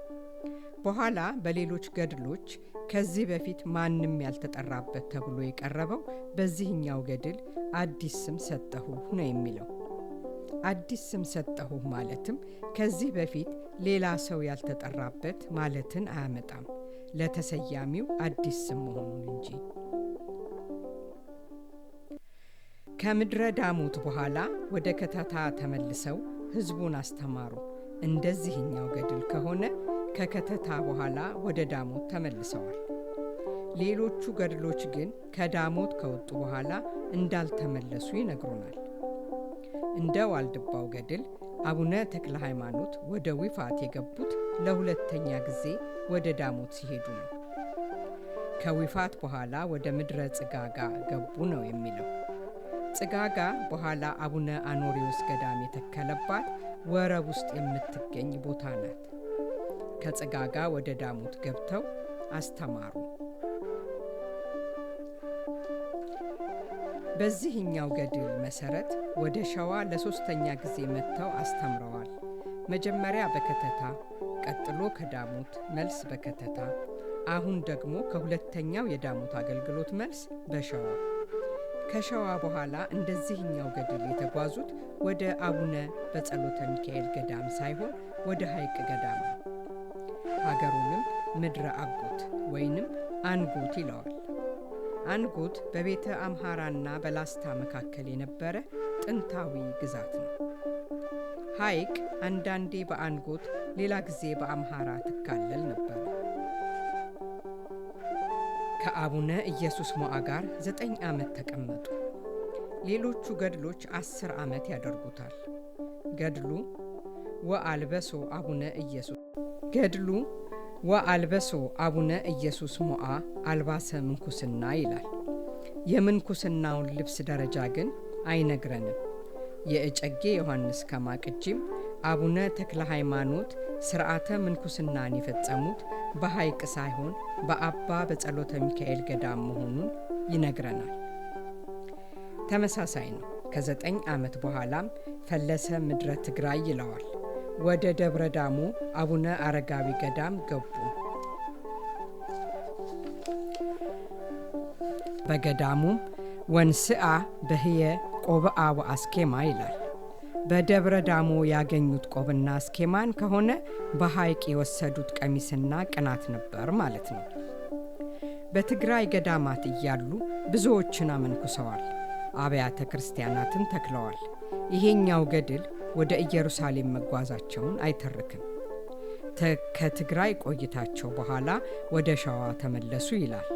Speaker 1: በኋላ በሌሎች ገድሎች ከዚህ በፊት ማንም ያልተጠራበት ተብሎ የቀረበው በዚህኛው ገድል አዲስ ስም ሰጠሁህ ነው የሚለው። አዲስ ስም ሰጠሁህ ማለትም ከዚህ በፊት ሌላ ሰው ያልተጠራበት ማለትን አያመጣም፣ ለተሰያሚው አዲስ ስም መሆኑን እንጂ። ከምድረ ዳሞት በኋላ ወደ ከተታ ተመልሰው ሕዝቡን አስተማሩ። እንደዚህኛው ገድል ከሆነ ከከተታ በኋላ ወደ ዳሞት ተመልሰዋል። ሌሎቹ ገድሎች ግን ከዳሞት ከወጡ በኋላ እንዳልተመለሱ ይነግሩናል። እንደ ዋልድባው ገድል አቡነ ተክለ ሃይማኖት ወደ ዊፋት የገቡት ለሁለተኛ ጊዜ ወደ ዳሞት ሲሄዱ ነው። ከዊፋት በኋላ ወደ ምድረ ጽጋጋ ገቡ ነው የሚለው። ጽጋጋ በኋላ አቡነ አኖሪዎስ ገዳም የተከለባት ወረብ ውስጥ የምትገኝ ቦታ ናት። ከጽጋጋ ወደ ዳሞት ገብተው አስተማሩ። በዚህኛው ገድል መሰረት ወደ ሸዋ ለሶስተኛ ጊዜ መጥተው አስተምረዋል። መጀመሪያ በከተታ፣ ቀጥሎ ከዳሞት መልስ በከተታ፣ አሁን ደግሞ ከሁለተኛው የዳሞት አገልግሎት መልስ በሸዋ። ከሸዋ በኋላ እንደዚህኛው ገድል የተጓዙት ወደ አቡነ በጸሎተ ሚካኤል ገዳም ሳይሆን ወደ ሐይቅ ገዳም ነው። ሀገሩንም ምድረ አጎት ወይንም አንጎት ይለዋል። አንጎት በቤተ አምሃራና በላስታ መካከል የነበረ ጥንታዊ ግዛት ነው። ሐይቅ አንዳንዴ በአንጎት ሌላ ጊዜ በአምሃራ ትካለል ነበር። ከአቡነ ኢየሱስ ሞዓ ጋር 9 ዓመት ተቀመጡ። ሌሎቹ ገድሎች 10 ዓመት ያደርጉታል። ገድሉ ወአልበሶ አቡነ ኢየሱስ ሞዓ አልባሰ ምንኩስና ይላል። የምንኩስናውን ልብስ ደረጃ ግን አይነግረንም። የእጨጌ ዮሐንስ ከማቅጂም አቡነ ተክለ ሃይማኖት ሥርዓተ ምንኩስናን የፈጸሙት በሐይቅ ሳይሆን በአባ በጸሎተ ሚካኤል ገዳም መሆኑን ይነግረናል። ተመሳሳይ ነው። ከ9 ዓመት በኋላም ፈለሰ ምድረ ትግራይ ይለዋል። ወደ ደብረ ዳሞ አቡነ አረጋዊ ገዳም ገቡ። በገዳሙም ወንስአ በህየ ቆብአ ወአስኬማ ይላል። በደብረ ዳሞ ያገኙት ቆብና አስኬማን ከሆነ በሐይቅ የወሰዱት ቀሚስና ቅናት ነበር ማለት ነው። በትግራይ ገዳማት እያሉ ብዙዎችን አመንኩሰዋል፣ አብያተ ክርስቲያናትን ተክለዋል። ይሄኛው ገድል ወደ ኢየሩሳሌም መጓዛቸውን አይተርክም። ከትግራይ ቆይታቸው በኋላ ወደ ሸዋ ተመለሱ ይላል።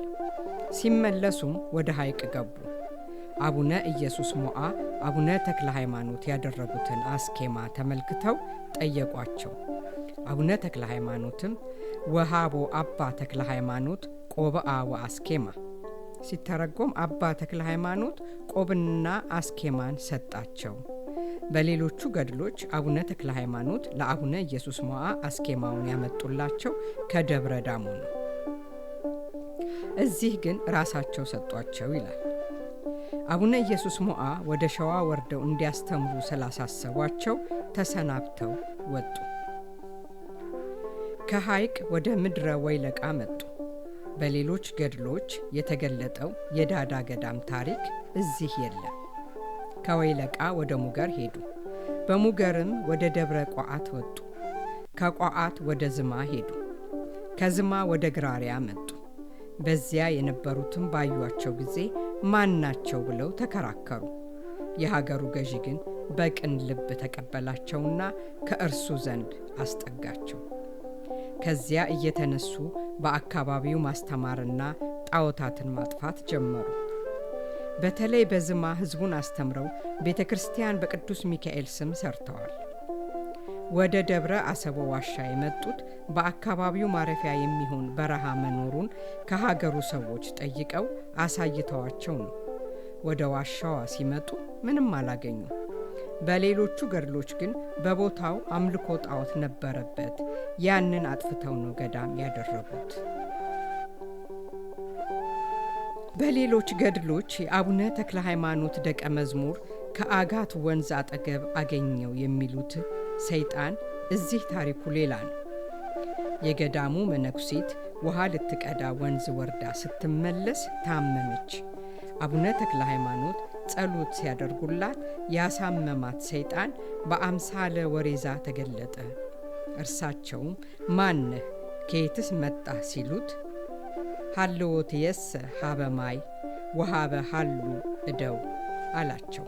Speaker 1: ሲመለሱም ወደ ሐይቅ ገቡ። አቡነ ኢየሱስ ሞዓ አቡነ ተክለ ሃይማኖት ያደረጉትን አስኬማ ተመልክተው ጠየቋቸው። አቡነ ተክለ ሃይማኖትም ወሃቦ አባ ተክለ ሃይማኖት ቆብአ ወአስኬማ፣ ሲተረጎም አባ ተክለ ሃይማኖት ቆብና አስኬማን ሰጣቸው። በሌሎቹ ገድሎች አቡነ ተክለ ሃይማኖት ለአቡነ ኢየሱስ ሞዓ አስኬማውን ያመጡላቸው ከደብረ ዳሞ ነው። እዚህ ግን ራሳቸው ሰጧቸው ይላል። አቡነ ኢየሱስ ሞዓ ወደ ሸዋ ወርደው እንዲያስተምሩ ስላሳሰቧቸው ተሰናብተው ወጡ። ከሐይቅ ወደ ምድረ ወይለቃ መጡ። በሌሎች ገድሎች የተገለጠው የዳዳ ገዳም ታሪክ እዚህ የለም። ከወይለቃ ወደ ሙገር ሄዱ። በሙገርም ወደ ደብረ ቋዓት ወጡ። ከቋዓት ወደ ዝማ ሄዱ። ከዝማ ወደ ግራሪያ መጡ። በዚያ የነበሩትም ባዩአቸው ጊዜ ማን ናቸው ብለው ተከራከሩ። የሀገሩ ገዢ ግን በቅን ልብ ተቀበላቸውና ከእርሱ ዘንድ አስጠጋቸው። ከዚያ እየተነሱ በአካባቢው ማስተማርና ጣዖታትን ማጥፋት ጀመሩ። በተለይ በዝማ ሕዝቡን አስተምረው ቤተ ክርስቲያን በቅዱስ ሚካኤል ስም ሰርተዋል። ወደ ደብረ አሰቦ ዋሻ የመጡት በአካባቢው ማረፊያ የሚሆን በረሃ መኖሩን ከሀገሩ ሰዎች ጠይቀው አሳይተዋቸው ነው። ወደ ዋሻዋ ሲመጡ ምንም አላገኙ። በሌሎቹ ገድሎች ግን በቦታው አምልኮ ጣዖት ነበረበት። ያንን አጥፍተው ነው ገዳም ያደረጉት። በሌሎች ገድሎች የአቡነ ተክለ ሃይማኖት ደቀ መዝሙር ከአጋት ወንዝ አጠገብ አገኘው የሚሉት ሰይጣን እዚህ ታሪኩ ሌላ ነው። የገዳሙ መነኩሴት ውሃ ልትቀዳ ወንዝ ወርዳ ስትመለስ ታመመች። አቡነ ተክለ ሃይማኖት ጸሎት ሲያደርጉላት ያሳመማት ሰይጣን በአምሳለ ወሬዛ ተገለጠ። እርሳቸውም ማነህ ከየትስ መጣህ ሲሉት ሀልዎትየሰ ሀበማይ ወሀበ ሀሉ እደው አላቸው።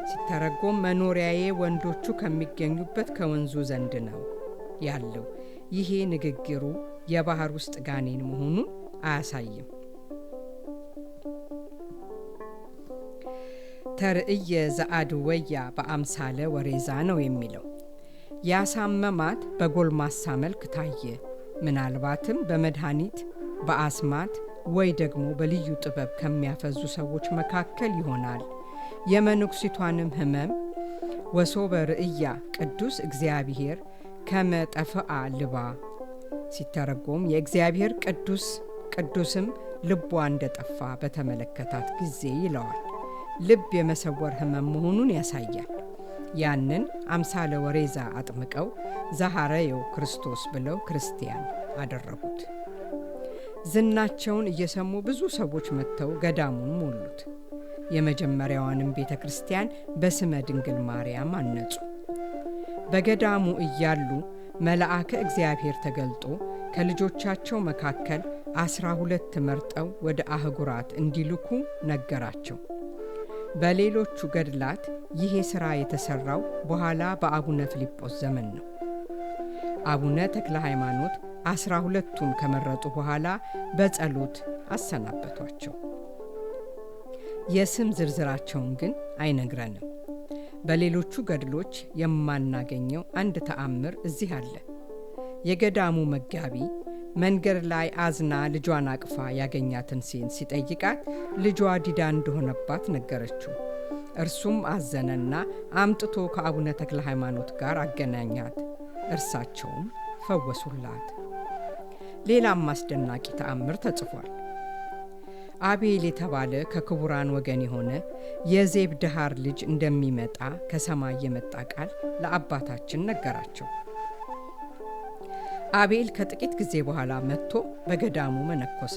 Speaker 1: ሲተረጎም መኖሪያዬ ወንዶቹ ከሚገኙበት ከወንዙ ዘንድ ነው ያለው። ይሄ ንግግሩ የባህር ውስጥ ጋኔን መሆኑን አያሳይም። ተርእየ ዘአድወያ በአምሳለ ወሬዛ ነው የሚለው። ያሳመማት በጎልማሳ መልክ ታየ። ምናልባትም በመድኃኒት በአስማት ወይ ደግሞ በልዩ ጥበብ ከሚያፈዙ ሰዎች መካከል ይሆናል። የመነኩሲቷንም ሕመም ወሶበ ርእያ ቅዱስ እግዚአብሔር ከመ ጠፍአ ልባ፣ ሲተረጎም የእግዚአብሔር ቅዱስም ልቧ እንደጠፋ በተመለከታት ጊዜ ይለዋል። ልብ የመሰወር ሕመም መሆኑን ያሳያል። ያንን አምሳለ ወሬዛ አጥምቀው ዛሃረየው ክርስቶስ ብለው ክርስቲያን አደረጉት። ዝናቸውን እየሰሙ ብዙ ሰዎች መጥተው ገዳሙን ሞሉት። የመጀመሪያዋንም ቤተ ክርስቲያን በስመ ድንግል ማርያም አነጹ። በገዳሙ እያሉ መልአከ እግዚአብሔር ተገልጦ ከልጆቻቸው መካከል 12 መርጠው ወደ አህጉራት እንዲልኩ ነገራቸው። በሌሎቹ ገድላት ይሄ ሥራ የተሠራው በኋላ በአቡነ ፊልጶስ ዘመን ነው። አቡነ ተክለ ሃይማኖት 12ቱን ከመረጡ በኋላ በጸሎት አሰናበቷቸው። የስም ዝርዝራቸውን ግን አይነግረንም። በሌሎቹ ገድሎች የማናገኘው አንድ ተአምር እዚህ አለ። የገዳሙ መጋቢ መንገድ ላይ አዝና ልጇን አቅፋ ያገኛትን ሴት ሲጠይቃት ልጇ ዲዳ እንደሆነባት ነገረችው። እርሱም አዘነና አምጥቶ ከአቡነ ተክለ ሃይማኖት ጋር አገናኛት። እርሳቸውም ፈወሱላት። ሌላም አስደናቂ ተአምር ተጽፏል። አቤል የተባለ ከክቡራን ወገን የሆነ የዜብ ድሃር ልጅ እንደሚመጣ ከሰማይ የመጣ ቃል ለአባታችን ነገራቸው። አቤል ከጥቂት ጊዜ በኋላ መጥቶ በገዳሙ መነኮሰ።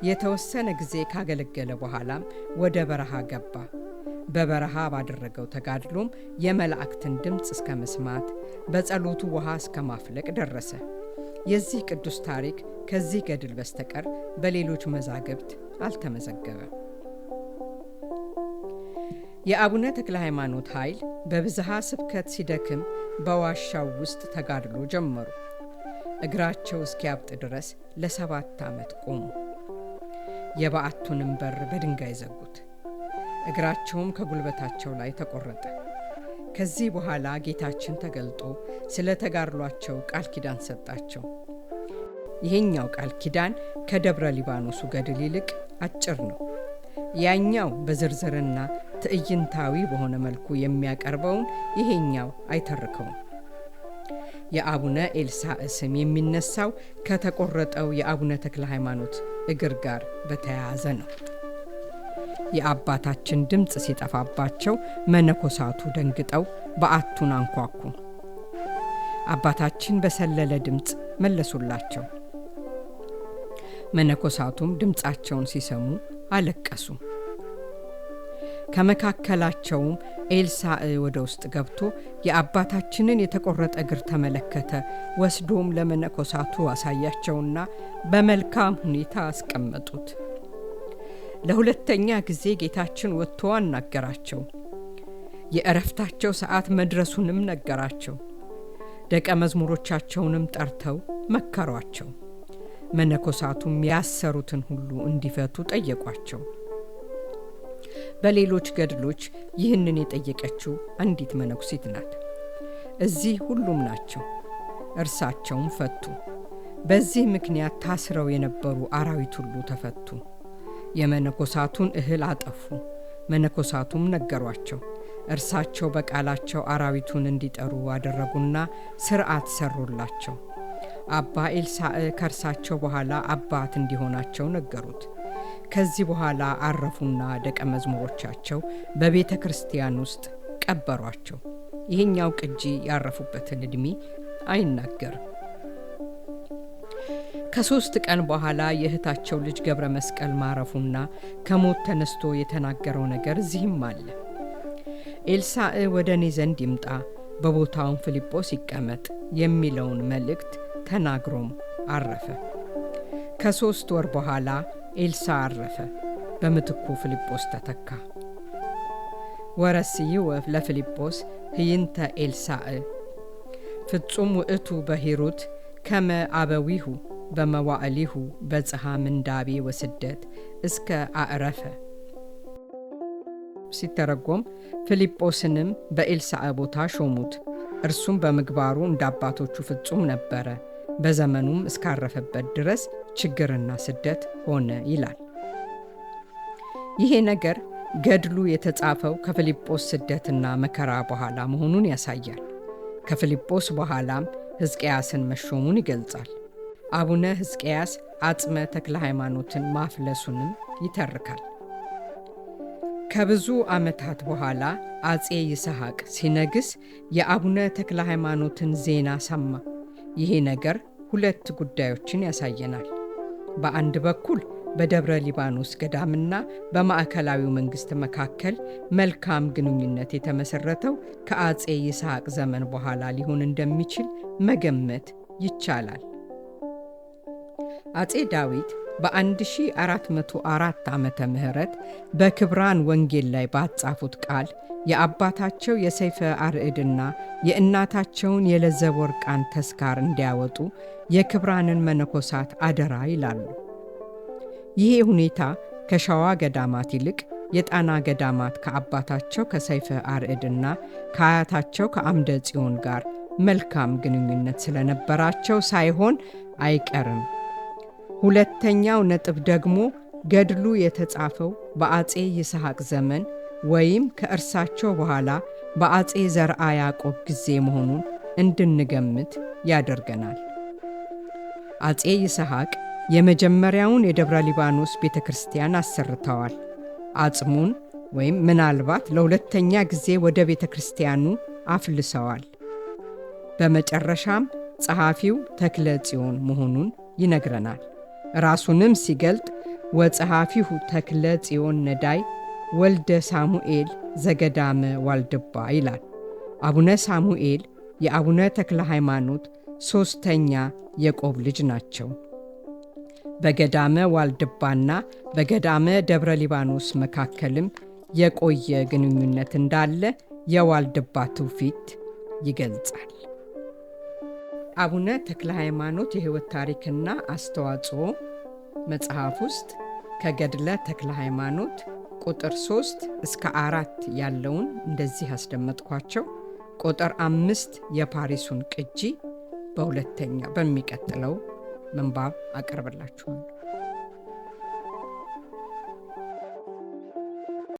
Speaker 1: የተወሰነ ጊዜ ካገለገለ በኋላም ወደ በረሃ ገባ። በበረሃ ባደረገው ተጋድሎም የመላእክትን ድምፅ እስከ መስማት፣ በጸሎቱ ውሃ እስከ ማፍለቅ ደረሰ። የዚህ ቅዱስ ታሪክ ከዚህ ገድል በስተቀር በሌሎች መዛግብት አልተመዘገበም። የአቡነ ተክለ ሃይማኖት ኃይል በብዝሃ ስብከት ሲደክም በዋሻው ውስጥ ተጋድሎ ጀመሩ። እግራቸው እስኪያብጥ ድረስ ለ7 ዓመት ቆሙ። የበዓቱንም በር በድንጋይ ዘጉት። እግራቸውም ከጉልበታቸው ላይ ተቆረጠ። ከዚህ በኋላ ጌታችን ተገልጦ ስለ ተጋድሏቸው ቃል ኪዳን ሰጣቸው። ይሄኛው ቃል ኪዳን ከደብረ ሊባኖሱ ገድል ይልቅ አጭር ነው። ያኛው በዝርዝርና ትዕይንታዊ በሆነ መልኩ የሚያቀርበውን ይሄኛው አይተርከውም። የአቡነ ኤልሳዕ ስም የሚነሳው ከተቆረጠው የአቡነ ተክለ ሃይማኖት እግር ጋር በተያያዘ ነው። የአባታችን ድምፅ ሲጠፋባቸው መነኮሳቱ ደንግጠው በዓቱን አንኳኩ። አባታችን በሰለለ ድምፅ መለሱላቸው። መነኮሳቱም ድምፃቸውን ሲሰሙ አለቀሱ። ከመካከላቸውም ኤልሳዕ ወደ ውስጥ ገብቶ የአባታችንን የተቆረጠ እግር ተመለከተ። ወስዶም ለመነኮሳቱ አሳያቸውና በመልካም ሁኔታ አስቀመጡት። ለሁለተኛ ጊዜ ጌታችን ወጥቶ አናገራቸው። የእረፍታቸው ሰዓት መድረሱንም ነገራቸው። ደቀ መዝሙሮቻቸውንም ጠርተው መከሯቸው። መነኮሳቱም ያሰሩትን ሁሉ እንዲፈቱ ጠየቋቸው። በሌሎች ገድሎች ይህንን የጠየቀችው አንዲት መነኩሲት ናት። እዚህ ሁሉም ናቸው። እርሳቸውም ፈቱ። በዚህ ምክንያት ታስረው የነበሩ አራዊት ሁሉ ተፈቱ። የመነኮሳቱን እህል አጠፉ። መነኮሳቱም ነገሯቸው። እርሳቸው በቃላቸው አራዊቱን እንዲጠሩ አደረጉና ሥርዓት ሰሩላቸው። አባ ኤልሳዕ ከእርሳቸው በኋላ አባት እንዲሆናቸው ነገሩት። ከዚህ በኋላ አረፉና ደቀ መዝሙሮቻቸው በቤተ ክርስቲያን ውስጥ ቀበሯቸው። ይህኛው ቅጂ ያረፉበትን ዕድሜ አይናገርም። ከ3 ቀን በኋላ የእህታቸው ልጅ ገብረ መስቀል ማረፉና ከሞት ተነስቶ የተናገረው ነገር እዚህም አለ። ኤልሳዕ ወደ እኔ ዘንድ ይምጣ፣ በቦታውን ፊልጶስ ይቀመጥ የሚለውን መልእክት ተናግሮም አረፈ። ከ3 ወር በኋላ ኤልሳዕ አረፈ። በምትኩ ፊልጶስ ተተካ። ወረስይወ ለፊልጶስ ህይንተ ኤልሳዕ ፍጹም ውእቱ በሂሩት ከመ አበዊሁ በመዋዕሊሁ በጽሐ ምንዳቤ ወስደት እስከ አዕረፈ። ሲተረጎም ፊልጶስንም በኤልሳዕ ቦታ ሾሙት። እርሱም በምግባሩ እንደ አባቶቹ ፍጹም ነበረ፣ በዘመኑም እስካረፈበት ድረስ ችግርና ስደት ሆነ ይላል። ይሄ ነገር ገድሉ የተጻፈው ከፊልጶስ ስደትና መከራ በኋላ መሆኑን ያሳያል። ከፊልጶስ በኋላም ሕዝቅያስን መሾሙን ይገልጻል። አቡነ ሕዝቅያስ አጽመ ተክለ ሃይማኖትን ማፍለሱንም ይተርካል። ከብዙ ዓመታት በኋላ አጼ ይስሐቅ ሲነግስ የአቡነ ተክለ ሃይማኖትን ዜና ሰማ። ይሄ ነገር 2 ጉዳዮችን ያሳየናል። በአንድ በኩል በደብረ ሊባኖስ ገዳምና በማዕከላዊው መንግስት መካከል መልካም ግንኙነት የተመሰረተው ከአጼ ይስሐቅ ዘመን በኋላ ሊሆን እንደሚችል መገመት ይቻላል። አጼ ዳዊት በ1404 ዓመተ ምህረት በክብራን ወንጌል ላይ ባጻፉት ቃል የአባታቸው የሰይፈ አርዕድና የእናታቸውን የለዘወርቃን ተስካር እንዲያወጡ የክብራንን መነኮሳት አደራ ይላሉ። ይሄ ሁኔታ ከሸዋ ገዳማት ይልቅ የጣና ገዳማት ከአባታቸው ከሰይፈ አርዕድና ከአያታቸው ከአምደ ጽዮን ጋር መልካም ግንኙነት ስለነበራቸው ሳይሆን አይቀርም። ሁለተኛው ነጥብ ደግሞ ገድሉ የተጻፈው በአጼ ይስሐቅ ዘመን ወይም ከእርሳቸው በኋላ በአጼ ዘርዓ ያዕቆብ ጊዜ መሆኑን እንድንገምት ያደርገናል። አጼ ይስሐቅ የመጀመሪያውን የደብረ ሊባኖስ ቤተ ክርስቲያን አሰርተዋል። አጽሙን ወይም ምናልባት ለሁለተኛ ጊዜ ወደ ቤተ ክርስቲያኑ አፍልሰዋል። በመጨረሻም ጸሐፊው ተክለ ጽዮን መሆኑን ይነግረናል። ራሱንም ሲገልጥ ወጸሐፊሁ ተክለ ጽዮን ነዳይ ወልደ ሳሙኤል ዘገዳመ ዋልድባ ይላል። አቡነ ሳሙኤል የአቡነ ተክለ ሃይማኖት ሦስተኛ የቆብ ልጅ ናቸው። በገዳመ ዋልድባና በገዳመ ደብረ ሊባኖስ መካከልም የቆየ ግንኙነት እንዳለ የዋልድባ ትውፊት ይገልጻል። አቡነ ተክለ ሃይማኖት የሕይወት ታሪክና አስተዋጽኦ መጽሐፍ ውስጥ ከገድለ ተክለ ሃይማኖት ቁጥር 3 እስከ 4 ያለውን እንደዚህ አስደመጥኳቸው። ቁጥር 5 የፓሪሱን ቅጂ በሚቀጥለው ምንባብ አቀርብላችኋለሁ።